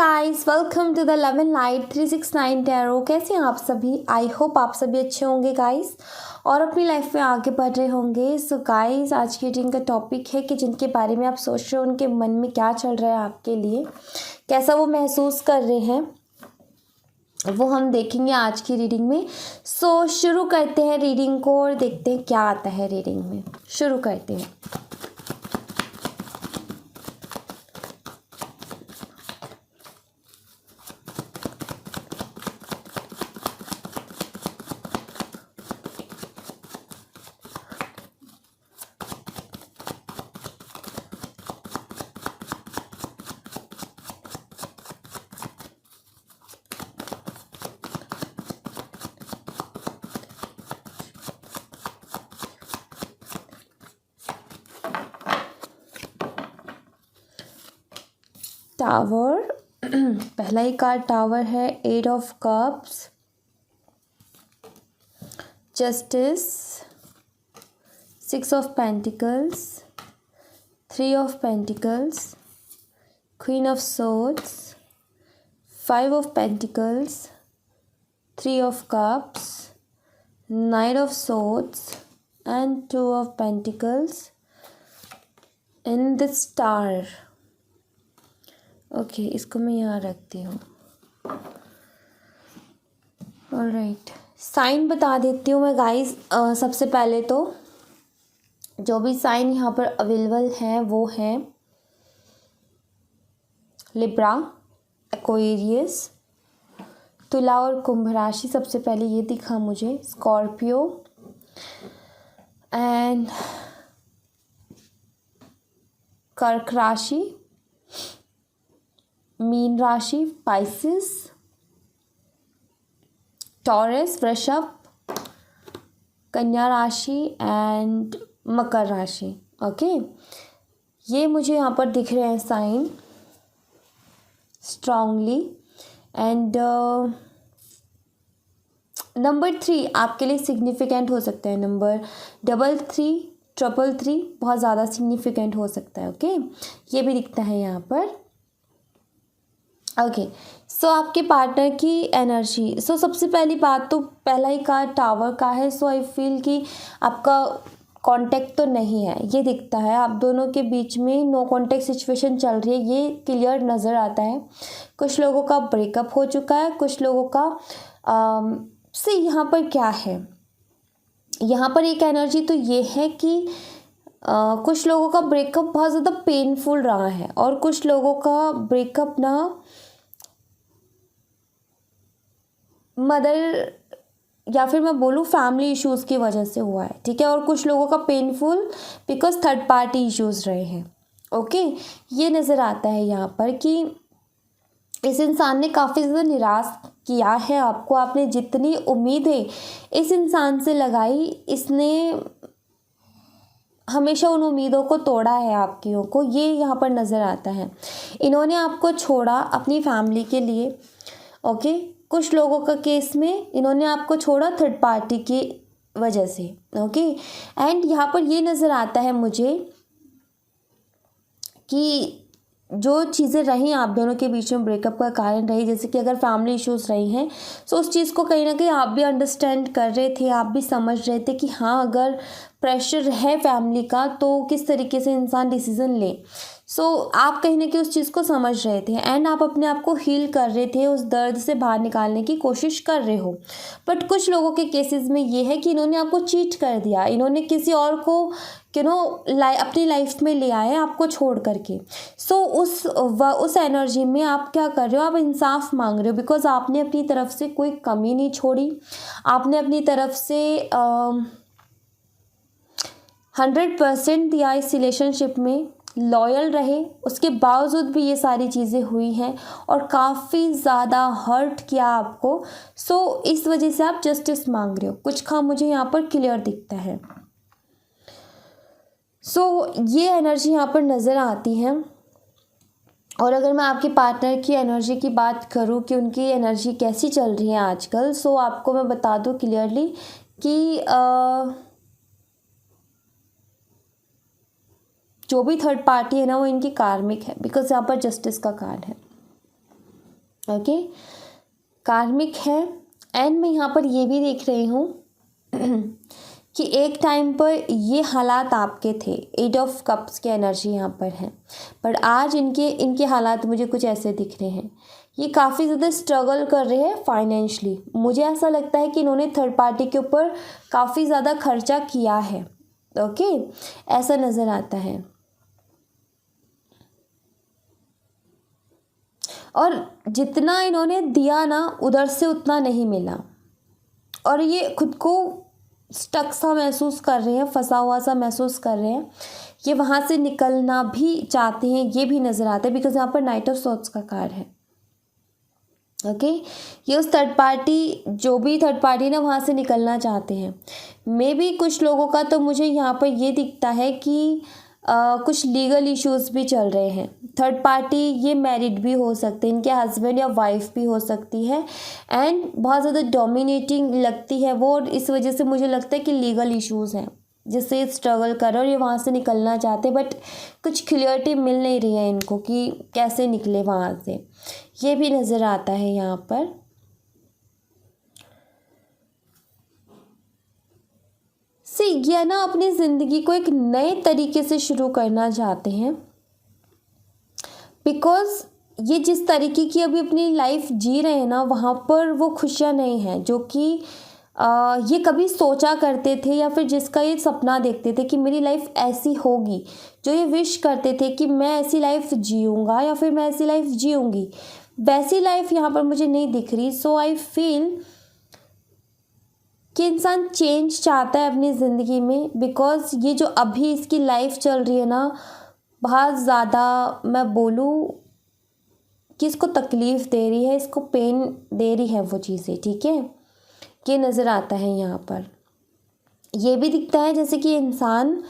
Guys, welcome to the love and light 369 tarot. कैसे हैं आप सभी? आई होप आप सभी अच्छे होंगे गाइस और अपनी लाइफ में आगे बढ़ रहे होंगे। सो गाइस, आज की रीडिंग का टॉपिक है कि जिनके बारे में आप सोच रहे हो उनके मन में क्या चल रहा है आपके लिए, कैसा वो महसूस कर रहे हैं, वो हम देखेंगे आज की रीडिंग में। सो शुरू करते हैं रीडिंग को और देखते हैं क्या आता है रीडिंग में। शुरू करते हैं। टावर पहला ही कार्ड टावर है। 8 of cups, justice, 6 of pentacles, 3 of pentacles, queen of swords, 5 of pentacles, 3 of cups, night of swords and 2 of pentacles in the star. Okay, इसको मैं यहाँ रखती हूँ। ऑलराइट, साइन बता देती हूँ मैं गाइस। सबसे पहले तो जो भी साइन यहाँ पर अवेलेबल हैं वो हैं लिब्रा, एक्वेरियस, तुला और कुंभ राशि। सबसे पहले ये दिखा मुझे, स्कॉर्पियो एंड कर्क राशि, मीन राशि, पाइसिस, टॉरस, वृषभ, कन्या राशि एंड मकर राशि। ओके, ये मुझे यहाँ पर दिख रहे हैं साइन स्ट्रांगली। एंड नंबर 3 आपके लिए सिग्निफिकेंट हो सकता है। नंबर 33, 333 बहुत ज़्यादा सिग्निफिकेंट हो सकता है। ओके, ये भी दिखता है यहाँ पर। ओके, सो आपके पार्टनर की एनर्जी। सो सबसे पहली बात तो पहला ही कार्ड टावर का है। सो आई फील कि आपका कांटेक्ट तो नहीं है, ये दिखता है। आप दोनों के बीच में नो कांटेक्ट सिचुएशन चल रही है, ये क्लियर नज़र आता है। कुछ लोगों का ब्रेकअप हो चुका है, कुछ लोगों का से यहाँ पर क्या है, यहाँ पर एक एनर्जी तो ये है कि कुछ लोगों का ब्रेकअप बहुत ज़्यादा पेनफुल रहा है और कुछ लोगों का ब्रेकअप ना मदर या फिर मैं बोलूँ फैमिली इश्यूज़ की वजह से हुआ है। ठीक है, और कुछ लोगों का painful because third party issues रहे हैं। ओके, ये नज़र आता है यहाँ पर कि इस इंसान ने काफ़ी ज़्यादा निराश किया है आपको। आपने जितनी उम्मीदें इस इंसान से लगाई, इसने हमेशा उन उम्मीदों को तोड़ा है आपकी को, ये यहाँ पर नज़र आता है। इन्होंने आपको छोड़ा अपनी फैमिली के लिए। ओके, कुछ लोगों का केस में इन्होंने आपको छोड़ा थर्ड पार्टी की वजह से। ओके, एंड यहाँ पर ये नज़र आता है मुझे कि जो चीज़ें रही आप दोनों के बीच में ब्रेकअप का कारण रही, जैसे कि अगर फैमिली इश्यूज़ रही हैं, तो उस चीज़ को कहीं ना कहीं आप भी अंडरस्टैंड कर रहे थे, आप भी समझ रहे थे कि हाँ, अगर प्रेशर है फैमिली का तो किस तरीके से इंसान डिसीज़न ले। सो आप कहीं ना कहीं उस चीज़ को समझ रहे थे एंड आप अपने आप को हील कर रहे थे, उस दर्द से बाहर निकालने की कोशिश कर रहे हो। बट कुछ लोगों के केसेस में ये है कि इन्होंने आपको चीट कर दिया, इन्होंने किसी और को अपनी लाइफ में ले आए आपको छोड़ करके। सो उस एनर्जी में आप क्या कर रहे हो, आप इंसाफ मांग रहे हो बिकॉज आपने अपनी तरफ से कोई कमी नहीं छोड़ी। आपने अपनी तरफ से 100% दिया इस रिलेशनशिप में, लॉयल रहे। उसके बावजूद भी ये सारी चीज़ें हुई हैं और काफ़ी ज़्यादा हर्ट किया आपको। सो इस वजह से आप जस्टिस मांग रहे हो। कुछ का मुझे यहाँ पर क्लियर दिखता है। सो ये एनर्जी यहाँ पर नज़र आती है। और अगर मैं आपके पार्टनर की एनर्जी की बात करूँ कि उनकी एनर्जी कैसी चल रही है आजकल, सो आपको मैं बता दूँ क्लियरली कि जो भी थर्ड पार्टी है ना, वो इनकी कार्मिक है बिकॉज यहाँ पर जस्टिस का कार्ड है। ओके, कार्मिक है। एंड मैं यहाँ पर ये भी देख रही हूँ कि एक टाइम पर ये हालात आपके थे, 8 ऑफ कप्स की एनर्जी यहाँ पर है, पर आज इनके हालात मुझे कुछ ऐसे दिख रहे हैं। ये काफ़ी ज़्यादा स्ट्रगल कर रहे हैं फाइनेंशली। मुझे ऐसा लगता है कि इन्होंने थर्ड पार्टी के ऊपर काफ़ी ज़्यादा खर्चा किया है। ओके, ऐसा नज़र आता है। और जितना इन्होंने दिया ना, उधर से उतना नहीं मिला, और ये खुद को स्टक सा महसूस कर रहे हैं, फंसा हुआ सा महसूस कर रहे हैं। ये वहाँ से निकलना भी चाहते हैं, ये भी नज़र आता है, बिकॉज यहाँ पर नाइट ऑफ सॉर्ड्स का कार्ड है। ओके, ये उस थर्ड पार्टी, जो भी थर्ड पार्टी ना, वहाँ से निकलना चाहते हैं। मे बी कुछ लोगों का तो मुझे यहाँ पर ये दिखता है कि कुछ लीगल इश्यूज़ भी चल रहे हैं। थर्ड पार्टी ये मैरिड भी हो सकते हैं, इनके हस्बैंड या वाइफ भी हो सकती है, एंड बहुत ज़्यादा डोमिनेटिंग लगती है वो, और इस वजह से मुझे लगता है कि लीगल इश्यूज़ हैं जिससे स्ट्रगल कर रहे हैं और ये वहाँ से निकलना चाहते हैं, बट कुछ क्लियरिटी मिल नहीं रही है इनको कि कैसे निकले वहाँ से। ये भी नज़र आता है यहाँ पर। सी ये ना अपनी ज़िंदगी को एक नए तरीके से शुरू करना चाहते हैं, बिकॉज़ ये जिस तरीके की अभी अपनी लाइफ जी रहे हैं ना, वहाँ पर वो खुशियाँ नहीं हैं जो कि ये कभी सोचा करते थे, या फिर जिसका ये सपना देखते थे कि मेरी लाइफ ऐसी होगी, जो ये विश करते थे कि मैं ऐसी लाइफ जीऊँगा या फिर मैं ऐसी लाइफ जीऊँगी, वैसी लाइफ यहाँ पर मुझे नहीं दिख रही। सो आई फील कि इंसान चेंज चाहता है अपनी ज़िंदगी में, बिकॉज़ ये जो अभी इसकी लाइफ चल रही है ना, बहुत ज़्यादा मैं बोलूँ कि इसको तकलीफ़ दे रही है, इसको पेन दे रही है वो चीज़ें। ठीक है, ये नज़र आता है यहाँ पर। ये भी दिखता है जैसे कि इंसान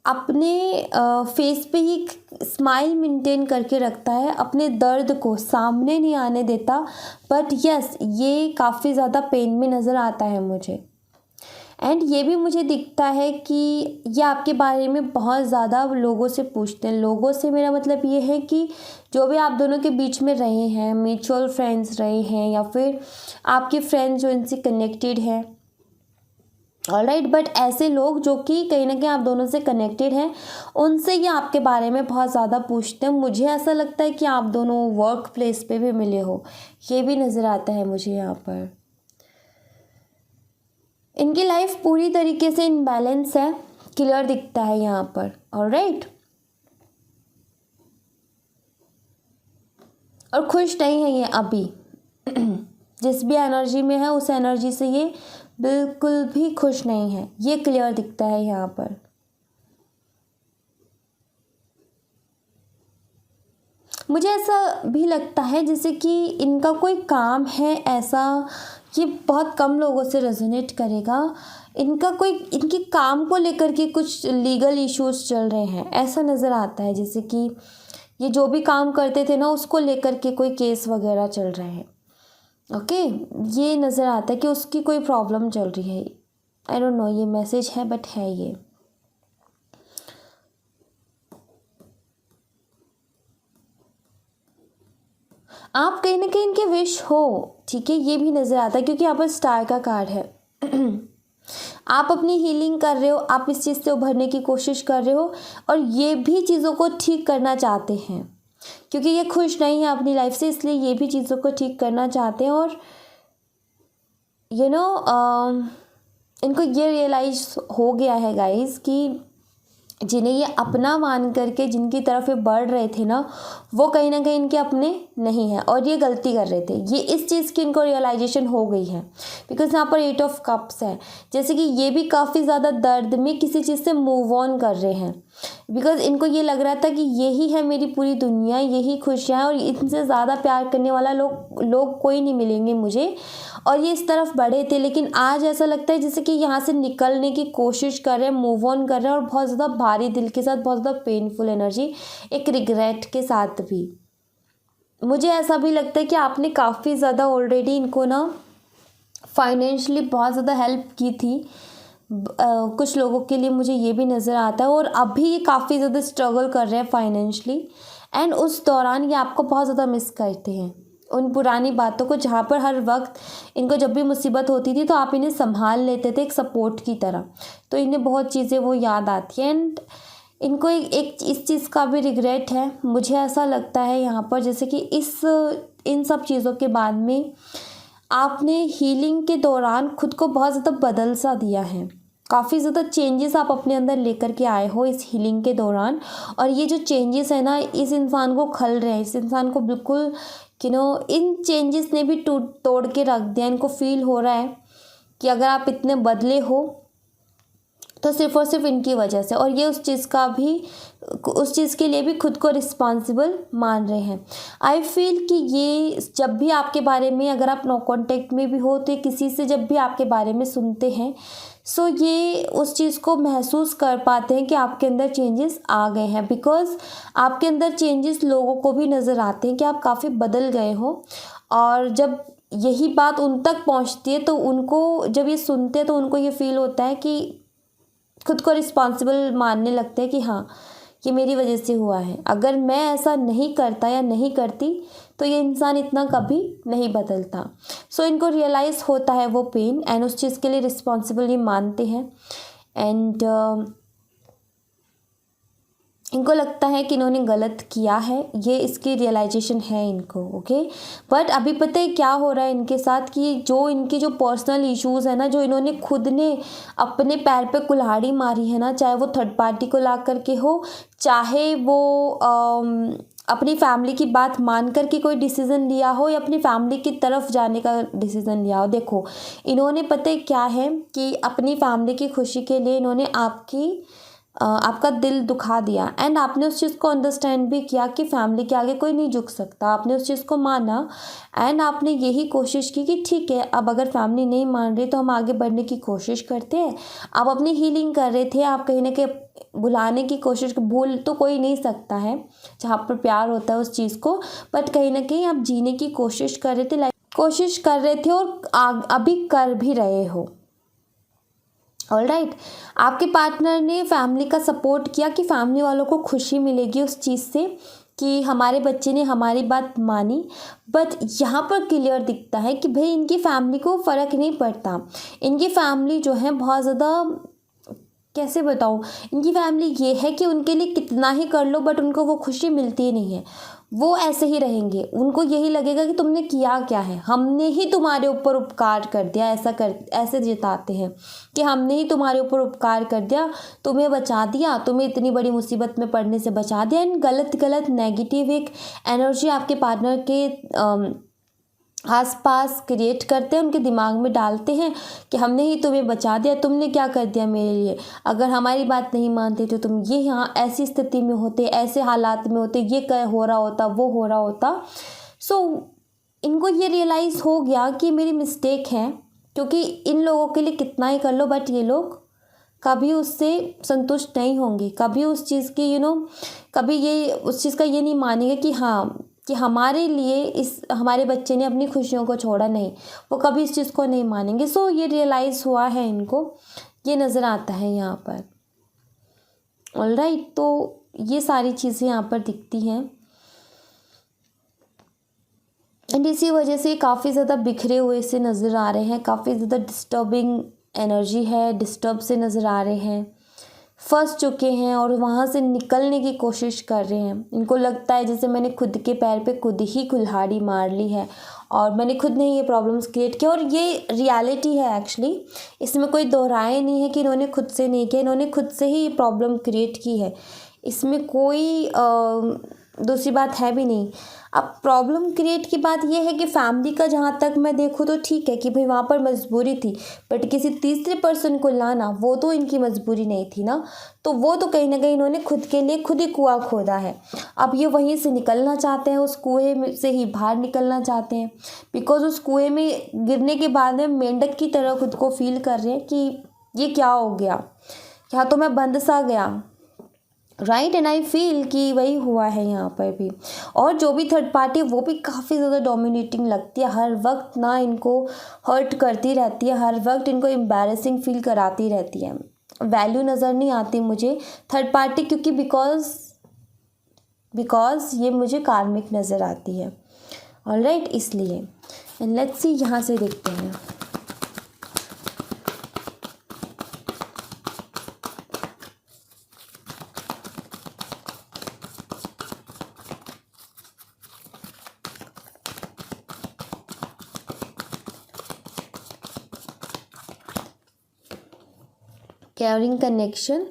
अपने फेस पे ही स्माइल मेंटेन करके रखता है, अपने दर्द को सामने नहीं आने देता, बट यस ये काफ़ी ज़्यादा पेन में नज़र आता है मुझे। एंड ये भी मुझे दिखता है कि ये आपके बारे में बहुत ज़्यादा लोगों से पूछते हैं। लोगों से मेरा मतलब ये है कि जो भी आप दोनों के बीच में रहे हैं, म्यूचुअल फ्रेंड्स रहे हैं, या फिर आपके फ्रेंड्स जो इनसे कनेक्टेड हैं, ऑलराइट, बट ऐसे लोग जो कि कहीं ना कहीं आप दोनों से कनेक्टेड हैं, उनसे ये आपके बारे में बहुत ज़्यादा पूछते हैं। मुझे ऐसा लगता है कि आप दोनों वर्क प्लेस पे भी मिले हो, ये भी नज़र आता है मुझे यहाँ पर। इनकी लाइफ पूरी तरीके से इनबैलेंस है, क्लियर दिखता है यहाँ पर, ऑलराइट, और खुश नहीं है ये अभी। जिस भी एनर्जी में है उस एनर्जी से ये बिल्कुल भी खुश नहीं है, ये क्लियर दिखता है यहाँ पर। मुझे ऐसा भी लगता है जैसे कि इनका कोई काम है ऐसा, ये बहुत कम लोगों से रेजोनेट करेगा। इनका कोई, इनके काम को लेकर के कुछ लीगल इश्यूज चल रहे हैं, ऐसा नज़र आता है। जैसे कि ये जो भी काम करते थे ना, उसको लेकर के कोई केस वगैरह चल रहे हैं। ओके, ये नज़र आता है कि उसकी कोई प्रॉब्लम चल रही है। आई डोंट नो ये मैसेज है, बट है ये। आप कहीं ना कहीं इनके विश हो, ठीक है, ये भी नज़र आता है, क्योंकि यहाँ पर स्टार का कार्ड है। आप अपनी हीलिंग कर रहे हो, आप इस चीज़ से उभरने की कोशिश कर रहे हो, और ये भी चीज़ों को ठीक करना चाहते हैं, क्योंकि ये खुश नहीं है अपनी लाइफ से, इसलिए ये भी चीज़ों को ठीक करना चाहते हैं। और इनको ये रियलाइज हो गया है गाइस कि जिन्हें ये अपना मान करके जिनकी तरफ ये बढ़ रहे थे ना, वो कहीं ना कहीं इनके अपने नहीं है, और ये गलती कर रहे थे। ये इस चीज़ की इनको रियलाइजेशन हो गई है, बिकॉज यहाँ पर 8 ऑफ कप्स है। जैसे कि ये भी काफ़ी ज़्यादा दर्द में किसी चीज़ से मूव ऑन कर रहे हैं, बिकॉज इनको ये लग रहा था कि यही है मेरी पूरी दुनिया, यही खुशियाँ, और इनसे ज़्यादा प्यार करने वाला लोग कोई नहीं मिलेंगे मुझे, और ये इस तरफ बढ़े थे। लेकिन आज ऐसा लगता है जैसे कि यहाँ से निकलने की कोशिश कर रहे हैं, मूव ऑन कर रहे हैं, और बहुत ज़्यादा भारी दिल के साथ, बहुत ज़्यादा पेनफुल एनर्जी, एक रिग्रेट के साथ भी। मुझे ऐसा भी लगता है कि आपने काफ़ी ज़्यादा ऑलरेडी इनको ना फाइनेंशियली बहुत ज़्यादा हेल्प की थी। कुछ लोगों के लिए मुझे ये भी नज़र आता है, और अभी ये काफ़ी ज़्यादा स्ट्रगल कर रहे हैं फाइनेंशियली, एंड उस दौरान ये आपको बहुत ज़्यादा मिस करते हैं। उन पुरानी बातों को, जहाँ पर हर वक्त इनको जब भी मुसीबत होती थी तो आप इन्हें संभाल लेते थे एक सपोर्ट की तरह। तो इन्हें बहुत चीज़ें वो याद आती हैं एंड इनको एक इस चीज़ का भी रिग्रेट है। मुझे ऐसा लगता है यहाँ पर जैसे कि इन सब चीज़ों के बाद में आपने हीलिंग के दौरान खुद को बहुत ज़्यादा बदल सा दिया है। काफ़ी ज़्यादा चेंजेस आप अपने अंदर लेकर के आए हो इस हीलिंग के दौरान, और ये जो चेंजेस है ना, इस इंसान को खल रहे हैं, इस इंसान को बिल्कुल इन चेंजेस ने भी टूट तोड़ के रख दिया। इनको फील हो रहा है कि अगर आप इतने बदले हो तो सिर्फ और सिर्फ इनकी वजह से, और ये उस चीज़ के लिए भी खुद को रिस्पॉन्सिबल मान रहे हैं। आई फील कि ये जब भी आपके बारे में, अगर आप नो कांटेक्ट में भी हो, तो किसी से जब भी आपके बारे में सुनते हैं, सो ये उस चीज़ को महसूस कर पाते हैं कि आपके अंदर चेंजेस आ गए हैं। बिकॉज़ आपके अंदर चेंजेस लोगों को भी नज़र आते हैं कि आप काफ़ी बदल गए हो, और जब यही बात उन तक पहुंचती है तो उनको, जब ये सुनते हैं तो उनको ये फील होता है कि खुद को रिस्पॉन्सिबल मानने लगते हैं कि हाँ, ये मेरी वजह से हुआ है। अगर मैं ऐसा नहीं करता या नहीं करती तो ये इंसान इतना कभी नहीं बदलता। सो इनको रियलाइज़ होता है वो पेन, एंड उस चीज़ के लिए रिस्पॉन्सिबल ये मानते हैं। एंड इनको लगता है कि इन्होंने गलत किया है, ये इसकी रियलाइजेशन है इनको। ओके, बट अभी पता है क्या हो रहा है इनके साथ, कि जो इनकी जो पर्सनल इश्यूज़ है ना, जो इन्होंने खुद ने अपने पैर पे कुल्हाड़ी मारी है ना, चाहे वो थर्ड पार्टी को ला करके हो, चाहे वो अपनी फैमिली की बात मान कर के कोई डिसीज़न लिया हो, या अपनी फैमिली की तरफ जाने का डिसीज़न लिया हो। देखो, इन्होंने पता है क्या है कि अपनी फैमिली की खुशी के लिए इन्होंने आपका दिल दुखा दिया, एंड आपने उस चीज़ को अंडरस्टैंड भी किया कि फैमिली के आगे कोई नहीं झुक सकता। आपने उस चीज़ को माना, एंड आपने यही कोशिश की कि ठीक है, अब अगर फैमिली नहीं मान रही तो हम आगे बढ़ने की कोशिश करते हैं। आप अपनी हीलिंग कर रहे थे, आप कहीं ना कहीं भुलाने की कोशिश, भूल तो कोई नहीं सकता है जहाँ पर प्यार होता है उस चीज़ को, बट कहीं ना कहीं आप जीने की कोशिश कर रहे थे, कोशिश कर रहे थे, और अभी कर भी रहे हो। ऑलराइट, आपके पार्टनर ने फैमिली का सपोर्ट किया कि फैमिली वालों को खुशी मिलेगी उस चीज़ से कि हमारे बच्चे ने हमारी बात मानी। बट यहाँ पर क्लियर दिखता है कि भाई इनकी फैमिली को फ़र्क नहीं पड़ता। इनकी फैमिली जो है बहुत ज़्यादा, कैसे बताऊँ, इनकी फैमिली ये है कि उनके लिए कितना ही कर लो बट उनको वो खुशी मिलती ही नहीं है। वो ऐसे ही रहेंगे, उनको यही लगेगा कि तुमने किया क्या है, हमने ही तुम्हारे ऊपर उपकार कर दिया, ऐसे जताते हैं कि हमने ही तुम्हारे ऊपर उपकार कर दिया, तुम्हें बचा दिया, तुम्हें इतनी बड़ी मुसीबत में पड़ने से बचा दिया। एंड गलत नेगेटिव एक एनर्जी आपके पार्टनर के आसपास क्रिएट करते हैं, उनके दिमाग में डालते हैं कि हमने ही तुम्हें बचा दिया, तुमने क्या कर दिया मेरे लिए, अगर हमारी बात नहीं मानते तो तुम ये यहाँ ऐसी स्थिति में होते, ऐसे हालात में होते, ये क्या हो रहा होता, वो हो रहा होता। सो इनको ये रियलाइज़ हो गया कि मेरी मिस्टेक है, क्योंकि इन लोगों के लिए कितना ही कर लो बट ये लोग कभी उससे संतुष्ट नहीं होंगे, कभी उस चीज़ की कभी ये उस चीज़ का ये नहीं मानेंगे कि हाँ, कि हमारे लिए हमारे बच्चे ने अपनी खुशियों को छोड़ा, नहीं, वो कभी इस चीज़ को नहीं मानेंगे। सो ये रियलाइज़ हुआ है इनको, ये नज़र आता है यहाँ पर। ऑलराइट, तो ये सारी चीज़ें यहाँ पर दिखती हैं, एंड इसी वजह से काफ़ी ज़्यादा बिखरे हुए से नज़र आ रहे हैं, काफ़ी ज़्यादा डिस्टर्बिंग एनर्जी है, डिस्टर्ब से नज़र आ रहे हैं, फंस चुके हैं और वहाँ से निकलने की कोशिश कर रहे हैं। इनको लगता है जैसे मैंने खुद के पैर पे खुद ही कुल्हाड़ी मार ली है और मैंने खुद ने ये प्रॉब्लम्स क्रिएट किया, और ये रियलिटी है एक्चुअली, इसमें कोई दोहराए नहीं है कि इन्होंने खुद से नहीं किया, इन्होंने खुद से ही ये प्रॉब्लम क्रिएट की है, इसमें कोई दूसरी बात है भी नहीं। अब प्रॉब्लम क्रिएट की बात यह है कि फैमिली का जहाँ तक मैं देखूँ तो ठीक है कि भाई वहाँ पर मजबूरी थी, बट किसी तीसरे पर्सन को लाना वो तो इनकी मजबूरी नहीं थी ना, तो वो तो कहीं ना कहीं इन्होंने खुद के लिए खुद ही कुआं खोदा है। अब ये वहीं से निकलना चाहते हैं, उस कुएं में से ही बाहर निकलना चाहते हैं, बिकॉज उस कुएं में गिरने के बाद में मेंढक की तरह खुद को फील कर रहे हैं कि ये क्या हो गया, क्या तो मैं बंद सा गया, राइट। एंड आई फील कि वही हुआ है यहाँ पर भी। और जो भी थर्ड पार्टी वो भी काफ़ी ज़्यादा डोमिनेटिंग लगती है, हर वक्त ना इनको हर्ट करती रहती है, हर वक्त इनको एम्बैरेसिंग फील कराती रहती है। वैल्यू नज़र नहीं आती मुझे थर्ड पार्टी, क्योंकि बिकॉज ये मुझे कार्मिक नज़र आती है। ऑलराइट, इसलिए एंड लेट्स सी यहाँ से देखते हैं। केयरिंग कनेक्शन,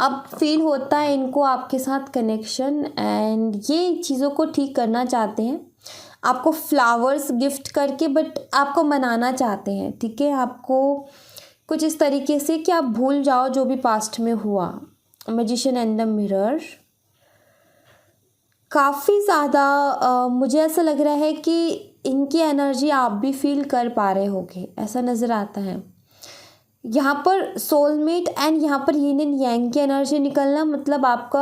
अब फील होता है इनको आपके साथ कनेक्शन एंड ये चीज़ों को ठीक करना चाहते हैं, आपको फ्लावर्स गिफ्ट करके, बट आपको मनाना चाहते हैं, ठीक है, आपको कुछ इस तरीके से कि आप भूल जाओ जो भी पास्ट में हुआ। मैजिशियन एंड द मिरर, काफ़ी ज़्यादा मुझे ऐसा लग रहा है कि इनकी एनर्जी आप भी फील कर पा रहे होगे, ऐसा नज़र आता है यहाँ पर। सोलमेट एंड यहाँ पर यिन एंड यांग की एनर्जी निकलना, मतलब आपका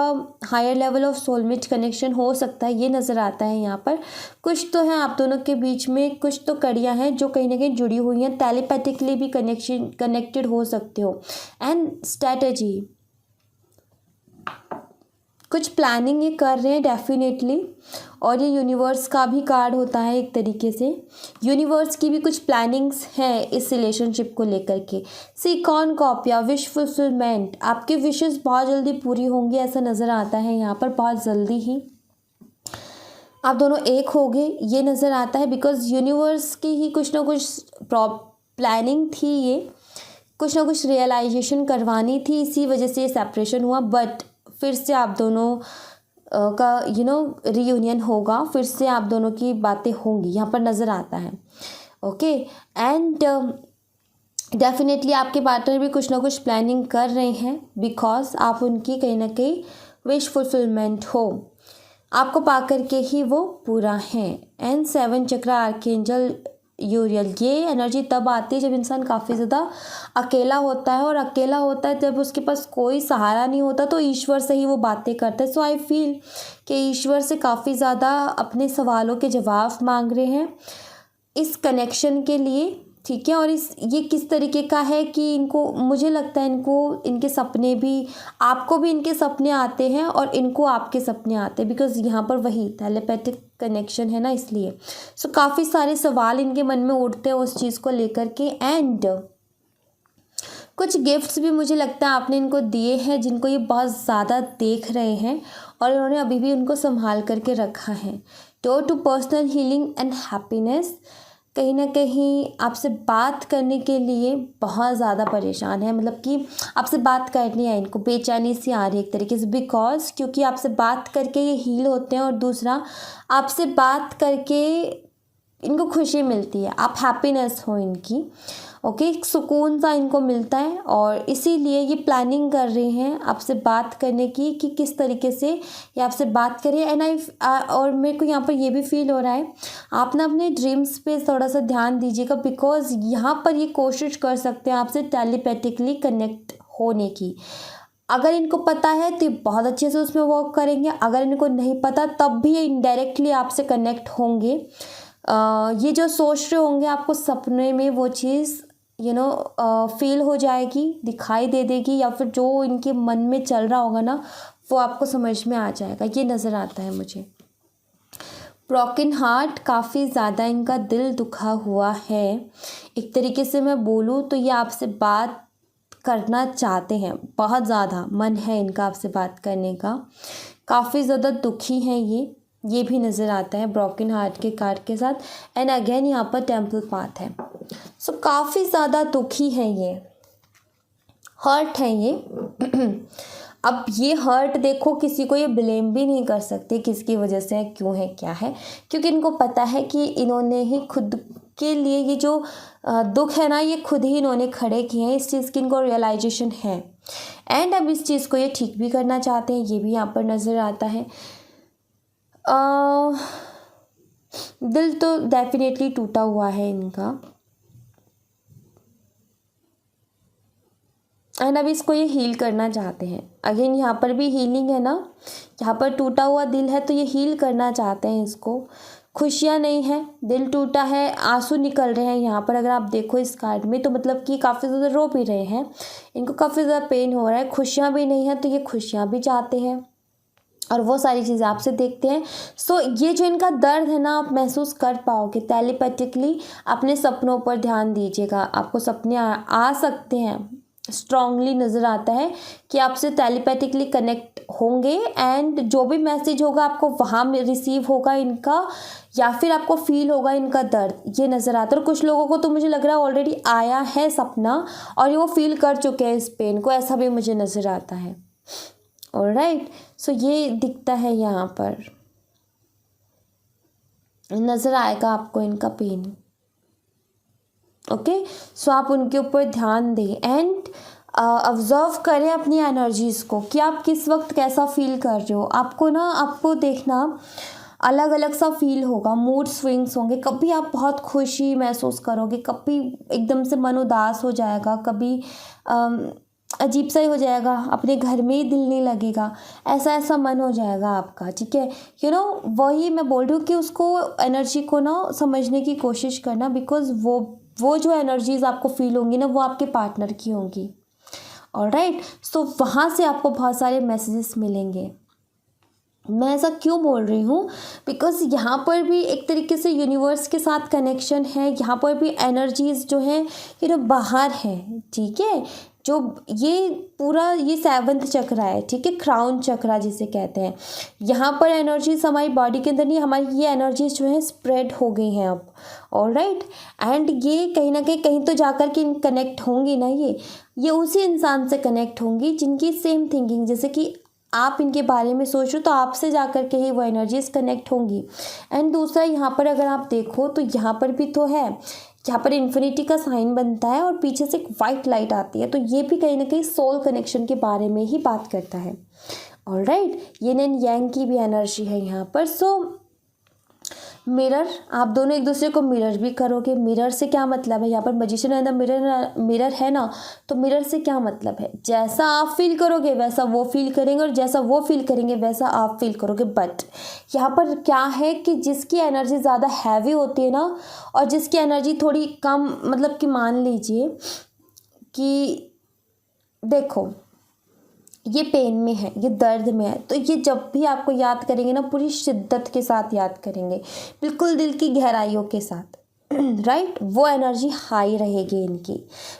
higher level of soulmate connection हो सकता है, ये नज़र आता है यहाँ पर। कुछ तो है आप दोनों के बीच में, कुछ तो कड़ियाँ हैं जो कहीं ना कहीं जुड़ी हुई हैं, टेलीपैथिकली भी कनेक्टेड हो सकते हो। एंड स्ट्रैटेजी, कुछ प्लानिंग ये कर रहे हैं डेफिनेटली, और ये यूनिवर्स का भी कार्ड होता है एक तरीके से, यूनिवर्स की भी कुछ प्लानिंग्स हैं इस रिलेशनशिप को लेकर के। सी कॉन कॉपिया, विश फुलफिलमेंट, आपकी विशेस बहुत जल्दी पूरी होंगी ऐसा नज़र आता है यहाँ पर, बहुत जल्दी ही आप दोनों एक होगे ये नज़र आता है, बिकॉज यूनिवर्स की ही कुछ ना कुछ प्लानिंग थी, ये कुछ ना कुछ रियलाइजेशन करवानी थी, इसी वजह से ये सेपरेशन हुआ। बट फिर से आप दोनों का रीयूनियन होगा, फिर से आप दोनों की बातें होंगी यहाँ पर नज़र आता है। ओके, एंड डेफिनेटली आपके पार्टनर भी कुछ ना कुछ प्लानिंग कर रहे हैं, बिकॉज आप उनकी कहीं ना कहीं विश फुलफिलमेंट हो, आपको पा करके ही वो पूरा है। एंड 7 चक्रा आर्कएंजल यूरियल, ये एनर्जी तब आती है जब इंसान काफ़ी ज़्यादा अकेला होता है, और अकेला होता है जब उसके पास कोई सहारा नहीं होता, तो ईश्वर से ही वो बातें करता है। सो आई फील कि ईश्वर से काफ़ी ज़्यादा अपने सवालों के जवाब मांग रहे हैं इस कनेक्शन के लिए, ठीक है। और ये किस तरीके का है कि इनको, मुझे लगता है इनको इनके सपने भी, आपको भी इनके सपने आते हैं और इनको आपके सपने आते हैं, बिकॉज यहाँ पर वही टेलीपैथिक कनेक्शन है ना, इसलिए। सो काफ़ी सारे सवाल इनके मन में उठते हैं उस चीज़ को लेकर के। एंड कुछ गिफ्ट्स भी मुझे लगता है आपने इनको दिए हैं, जिनको ये बहुत ज़्यादा देख रहे हैं और इन्होंने अभी भी उनको संभाल करके रखा है। Door to personal healing and happiness, कहीं ना कहीं आपसे बात करने के लिए बहुत ज़्यादा परेशान है, मतलब कि आपसे बात करनी है, इनको बेचैनी सी आ रही है एक तरीके से, बिकॉज क्योंकि आपसे बात करके ये हील होते हैं, और दूसरा आपसे बात करके इनको खुशी मिलती है, आप हैप्पीनेस हो इनकी, ओके, सुकून सा इनको मिलता है, और इसीलिए ये प्लानिंग कर रहे हैं आपसे बात करने की कि किस तरीके से ये आपसे बात करें। एंड और मेरे को यहाँ पर ये भी फील हो रहा है, आप ना अपने ड्रीम्स पे थोड़ा सा ध्यान दीजिएगा, बिकॉज यहाँ पर ये कोशिश कर सकते हैं आपसे टेलीपैथिकली कनेक्ट होने की। अगर इनको पता है तो ये बहुत अच्छे से उसमें वर्क करेंगे, अगर इनको नहीं पता तब भी ये इनडायरेक्टली आपसे कनेक्ट होंगे। ये जो सोच रहे होंगे आपको सपने में वो चीज़ फील हो जाएगी, दिखाई दे देगी, या फिर जो इनके मन में चल रहा होगा ना वो आपको समझ में आ जाएगा, ये नज़र आता है मुझे। ब्रोकन हार्ट, काफ़ी ज़्यादा इनका दिल दुखा हुआ है, एक तरीके से मैं बोलूँ तो ये आपसे बात करना चाहते हैं, बहुत ज़्यादा मन है इनका आपसे बात करने का, काफ़ी ज़्यादा दुखी हैं ये भी नज़र आता है ब्रोकन हार्ट के कार्ड के साथ। एंड अगेन यहाँ पर टेम्पल पाथ है, सो काफ़ी ज़्यादा दुखी है ये, हर्ट है ये। अब ये हर्ट देखो, किसी को ये ब्लेम भी नहीं कर सकते किसकी वजह से है, क्यों है, क्या है, क्योंकि इनको पता है कि इन्होंने ही खुद के लिए ये जो दुख है ना, ये खुद ही इन्होंने खड़े किए हैं, इस चीज़ की इनको रियलाइजेशन है। एंड अब इस चीज़ को ये ठीक भी करना चाहते हैं, ये भी यहाँ पर नज़र आता है। दिल तो डेफिनेटली टूटा हुआ है इनका, एंड अब इसको ये हील करना चाहते हैं। अगेन यहाँ पर भी हीलिंग है ना, यहाँ पर टूटा हुआ दिल है तो ये हील करना चाहते हैं इसको। खुशियाँ नहीं है, दिल टूटा है, आंसू निकल रहे हैं यहाँ पर, अगर आप देखो इस कार्ड में तो मतलब कि काफ़ी ज़्यादा रो भी रहे हैं, इनको काफ़ी ज़्यादा पेन हो रहा है। खुशियाँ भी नहीं है तो ये खुशियाँ भी चाहते हैं, और वो सारी चीज़ें आपसे देखते हैं। सो ये जो इनका दर्द है ना, आप महसूस कर पाओगे टेलीपैथिकली। अपने सपनों पर ध्यान दीजिएगा, आपको सपने आ सकते हैं, स्ट्रांगली नज़र आता है कि आपसे टेलीपैथिकली कनेक्ट होंगे, एंड जो भी मैसेज होगा आपको वहाँ में रिसीव होगा इनका, या फिर आपको फील होगा इनका दर्द, ये नज़र आता है। और कुछ लोगों को तो मुझे लग रहा है ऑलरेडी आया है सपना और ये वो फील कर चुके हैं इस पेन को, ऐसा भी मुझे नज़र आता है। ऑलराइट, सो ये दिखता है यहाँ पर, नज़र आएगा आपको इनका पेन। ओके, सो आप उनके ऊपर ध्यान दें एंड ऑब्जर्व करें अपनी एनर्जीज़ को कि आप किस वक्त कैसा फील कर रहे हो। आपको देखना अलग अलग सा फील होगा, मूड स्विंग्स होंगे। कभी आप बहुत खुशी महसूस करोगे, कभी एकदम से मन उदास हो जाएगा, कभी अजीब सा ही हो जाएगा, अपने घर में ही दिल नहीं लगेगा, ऐसा मन हो जाएगा आपका। ठीक है, वही मैं बोल रही हूँ कि उसको एनर्जी को ना समझने की कोशिश करना, बिकॉज वो जो एनर्जीज आपको फील होंगी ना, वो आपके पार्टनर की होंगी। ऑलराइट, सो वहाँ से आपको बहुत सारे मैसेजेस मिलेंगे। मैं ऐसा क्यों बोल रही हूँ, बिकॉज यहाँ पर भी एक तरीके से यूनिवर्स के साथ कनेक्शन है, यहाँ पर भी एनर्जीज जो हैं बाहर हैं। ठीक है, जो ये पूरा ये 7th चक्र है, ठीक है, क्राउन चक्रा जिसे कहते हैं। यहाँ पर एनर्जीज हमारी बॉडी के अंदर नहीं, हमारी ये एनर्जीज जो है स्प्रेड हो गई हैं अब। ऑलराइट, एंड ये कहीं ना कहीं तो जाकर के कनेक्ट होंगी ना, ये उसी इंसान से कनेक्ट होंगी जिनकी सेम थिंकिंग, जैसे कि आप इनके बारे में सोच रहे हो तो आपसे जा कर के ही वो एनर्जीज कनेक्ट होंगी। एंड दूसरा, यहाँ पर अगर आप देखो तो यहाँ पर भी तो है, यहाँ पर इन्फिनिटी का साइन बनता है और पीछे से एक वाइट लाइट आती है, तो ये भी कहीं ना कहीं सोल कनेक्शन के बारे में ही बात करता है। ऑलराइट, यिन एंड यांग की भी एनर्जी है यहाँ पर। सो मिरर, आप दोनों एक दूसरे को मिरर भी करोगे। मिरर से क्या मतलब है, यहाँ पर मैजिशियन एंड द मिरर है ना, तो मिरर से क्या मतलब है, जैसा आप फील करोगे वैसा वो फील करेंगे, और जैसा वो फील करेंगे वैसा आप फील करोगे। बट यहाँ पर क्या है कि जिसकी एनर्जी ज़्यादा हैवी होती है ना, और जिसकी एनर्जी थोड़ी कम, मतलब कि मान लीजिए कि देखो ये पेन में है, ये दर्द में है, तो ये जब भी आपको याद करेंगे ना, पूरी शिद्दत के साथ याद करेंगे, बिल्कुल दिल की गहराइयों के साथ। राइट, वो एनर्जी हाई रहेगी इनकी,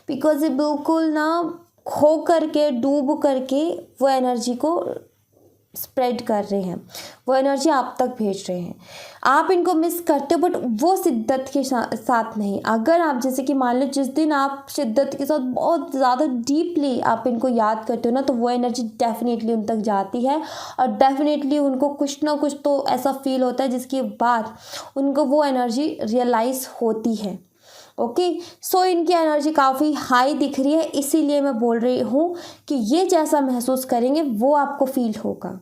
बिकॉज ये बिल्कुल ना खो करके, डूब करके वो एनर्जी को स्प्रेड कर रहे हैं, वो एनर्जी आप तक भेज रहे हैं। आप इनको मिस करते हो, बट वो शिद्दत के साथ नहीं। अगर आप जैसे कि मान लो जिस दिन आप शिद्दत के साथ बहुत ज़्यादा डीपली आप इनको याद करते हो ना, तो वो एनर्जी डेफिनेटली उन तक जाती है, और डेफिनेटली उनको कुछ ना कुछ तो ऐसा फील होता है जिसके बाद उनको वो एनर्जी रियलाइज़ होती है। ओके, सो इनकी एनर्जी काफ़ी हाई दिख रही है, इसीलिए मैं बोल रही हूँ कि ये जैसा महसूस करेंगे वो आपको फील होगा।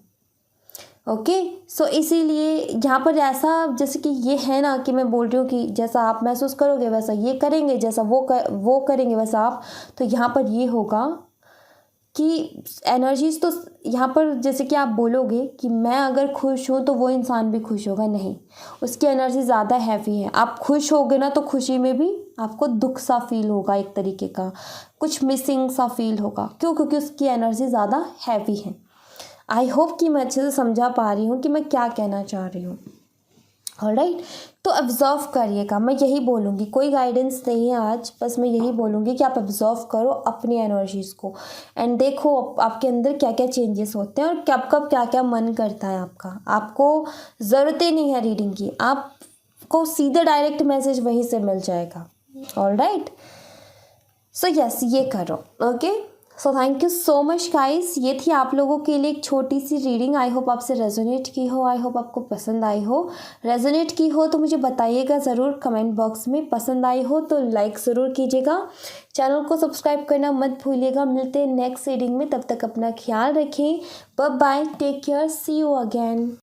ओके, सो इसीलिए यहाँ पर ऐसा, जैसे कि ये है ना कि मैं बोल रही हूँ कि जैसा आप महसूस करोगे वैसा ये करेंगे, जैसा वो करेंगे वैसा आप, तो यहाँ पर ये होगा कि एनर्जीज तो यहाँ पर, जैसे कि आप बोलोगे कि मैं अगर खुश हूँ तो वो इंसान भी खुश होगा, नहीं, उसकी एनर्जी ज़्यादा हैवी है। आप खुश होगे ना, तो खुशी में भी आपको दुख सा फील होगा, एक तरीके का कुछ मिसिंग सा फील होगा। क्यों? क्योंकि उसकी एनर्जी ज़्यादा हैवी है। आई होप कि मैं अच्छे से समझा पा रही हूँ कि मैं क्या कहना चाह रही हूँ। ऑलराइट, तो ऑब्जर्व करिएगा, मैं यही बोलूँगी, कोई गाइडेंस नहीं है आज, बस मैं यही बोलूँगी कि आप ऑब्जर्व करो अपनी एनर्जीज़ को, एंड देखो आपके अंदर क्या क्या चेंजेस होते हैं और कब कब क्या क्या मन करता है आपका। आपको ज़रूरत ही नहीं है रीडिंग की, आपको सीधे डायरेक्ट मैसेज वहीं से मिल जाएगा। ऑलराइट, सो यस, ये करो। Okay, so thank you so much guys, ये थी आप लोगों के लिए एक छोटी सी रीडिंग। आई होप आपसे रेजोनेट की हो, आई होप आपको पसंद आई हो। रेजोनेट की हो तो मुझे बताइएगा ज़रूर कमेंट बॉक्स में, पसंद आई हो तो लाइक ज़रूर कीजिएगा, चैनल को सब्सक्राइब करना मत भूलिएगा। मिलते हैं नेक्स्ट रीडिंग में, तब तक अपना ख्याल रखें, bye bye, take care, see you again.